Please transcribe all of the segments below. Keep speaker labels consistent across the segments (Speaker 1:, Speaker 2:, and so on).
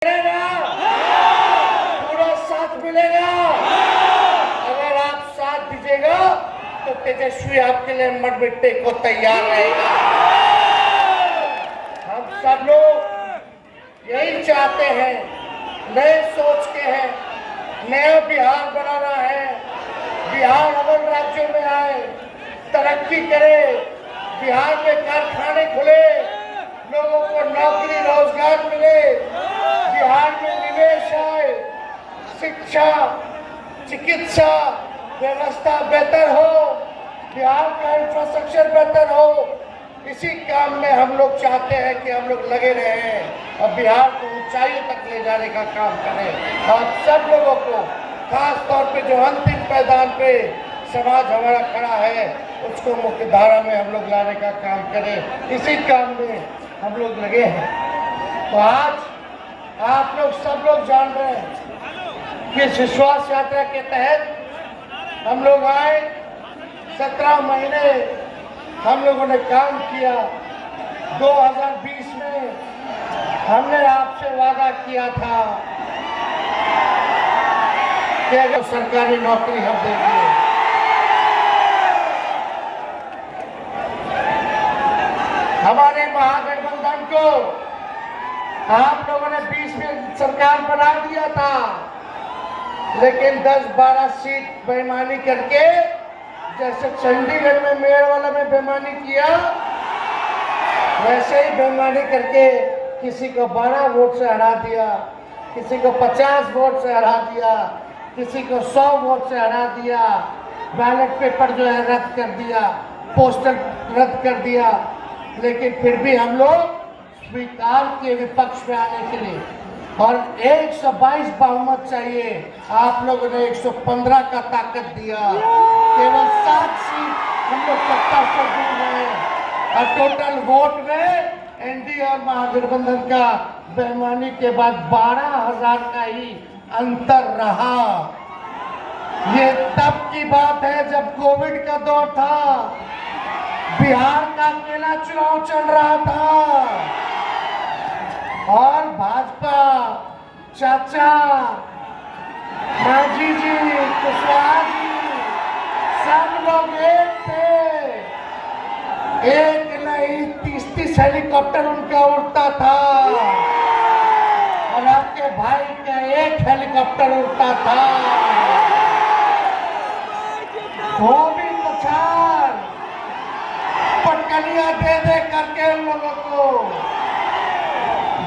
Speaker 1: पूरा साथ मिलेगा। अगर आप साथ दीजिएगा तो तेजस्वी आपके लिए मर मिटने को तैयार रहेगा। हम सब लोग यही चाहते हैं, नए सोच के हैं, नया बिहार बनाना है। बिहार अवर राज्यों में आए, तरक्की करे, बिहार में कारखाने खुले, लोगों को नौकरी रोजगार मिले, बिहार में निवेश आए, शिक्षा चिकित्सा व्यवस्था बेहतर हो, बिहार का इंफ्रास्ट्रक्चर बेहतर हो। इसी काम में हम लोग चाहते हैं कि हम लोग लगे रहें और बिहार को ऊंचाइयों तक ले जाने का काम करें। और सब लोगों को, खास तौर पे जो अंतिम पायदान पे समाज हमारा खड़ा है, उसको मुख्य धारा में हम लोग लाने का काम करें। इसी काम में हम लोग लगे हैं। तो आज आप लोग सब लोग जान रहे हैं कि विश्वास यात्रा के तहत हम लोग आए, 17 महीने हम लोगों ने काम किया। 2020 में हमने आपसे वादा किया था कि अगर सरकारी नौकरी हम देंगे। हमारे महागठबंधन को आप लोगों ने 20 में सरकार बना दिया था, लेकिन 10-12 सीट बेईमानी करके, जैसे चंडीगढ़ में मेयर वाला में बेईमानी किया, वैसे ही बेईमानी करके किसी को 12 वोट से हरा दिया, किसी को 50 वोट से हरा दिया, किसी को 100 वोट से हरा दिया, बैलेट पेपर जो है रद्द कर दिया, पोस्टर रद्द कर दिया। लेकिन फिर भी हम लोग स्वीकार किए विपक्ष में आने के लिए, और 122 बहुमत चाहिए। आप लोगों ने 115 का ताकत दिया, केवल 7 सीट हम लोग सत्ता से दूर रहे, और टोटल वोट में एनडीए और महागठबंधन का बेईमानी के बाद 12,000 का ही अंतर रहा। ये तब की बात है जब कोविड का दौर था, बिहार का अकेला चुनाव चल रहा था, और भाजपा, चाचा, मांझी जी, कुशवाहा जी, सब लोग एक थे। एक नहीं, 30-30 हेलीकॉप्टर उनका उड़ता था, और आपके भाई का एक हेलीकॉप्टर उड़ता था। वो भी पछाड़ पटकनियां दे दे करके उन लोगों को,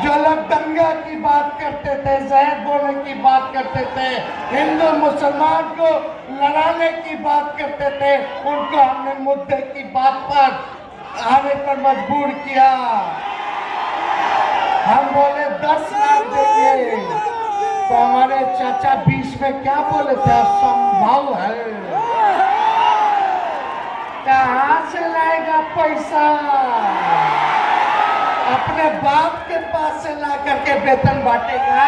Speaker 1: जो लोग दंगा की बात करते थे, जहर बोलने की बात करते थे, हिंदू मुसलमान को लड़ाने की बात करते थे, उनको हमने मुद्दे की बात पर आने पर मजबूर किया। हम बोले 10 लाख देंगे, तो हमारे चाचा 20 में क्या बोले थे, असंभव है, कहाँ से लाएगा पैसा, अपने बाप के पास से ला करके वेतन बांटेगा,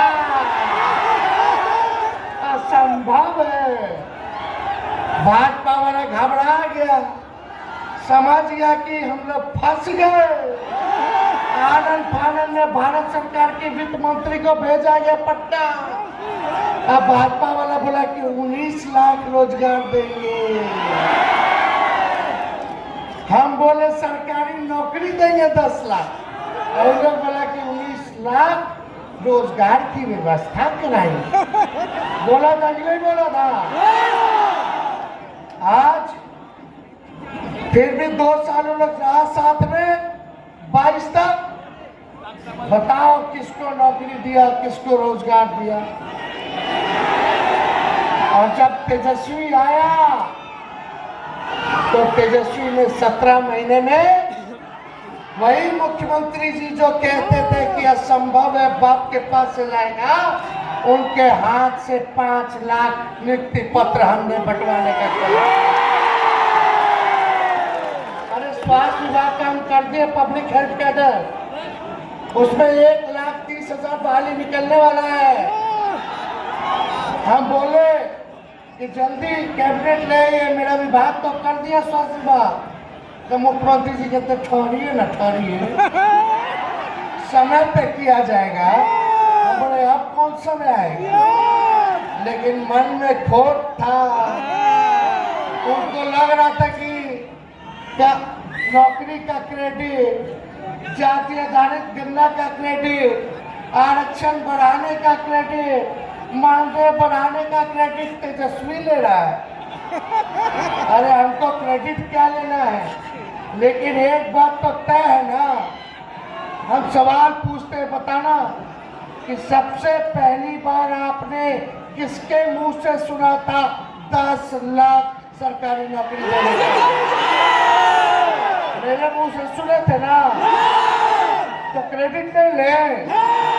Speaker 1: असंभव है। भाजपा वाला घबरा गया, समझ गया कि हम लोग फंस गए। आनंद फानंद में भारत सरकार के वित्त मंत्री को भेजा गया पट्टा। अब भाजपा वाला बोला कि 19 लाख रोजगार देंगे। हम बोले सरकारी नौकरी देंगे 10 लाख, और लोग बोला कि 19 लाख रोजगार की व्यवस्था कराएंगे। बोला था कि नहीं बोला था? आज फिर भी 2 साल लोग रहा साथ में, 22 तक। बताओ किसको नौकरी दिया, किसको रोजगार दिया? और जब तेजस्वी आया तो तेजस्वी ने 17 महीने में वही मुख्यमंत्री जी जो कहते थे कि असंभव है, बाप के पास से लाएगा, उनके हाथ से 5 लाख नियुक्ति पत्र हमने बंटवाने का किया। अरे स्वास्थ्य विभाग का हम कर दिए पब्लिक हेल्थ कैडर, उसमें 1,30,000 बहाली निकलने वाला है। हम बोले कि जल्दी कैबिनेट ले आइए, मेरा विभाग तो कर दिया स्वास्थ्य विभाग। तो मुख्यमंत्री जी कहते ठहरिए ना, ठहरिए, समय पे किया जाएगा। हम बोले समय आएगी, लेकिन मन में खोट था। उनको लग रहा था कि क्या नौकरी का क्रेडिट, जातीय आधारित गणना का क्रेडिट, आरक्षण बढ़ाने का क्रेडिट, मानदेय बढ़ाने का क्रेडिट तेजस्वी ले रहा है। अरे हमको क्रेडिट क्या लेना है, लेकिन एक बात तो तय है ना, हम सवाल पूछते हैं, बताना कि सबसे पहली बार आपने किसके मुंह से सुना था 10 लाख सरकारी नौकरी देने का? मेरे मुंह से सुने थे ना, तो क्रेडिट नहीं ले।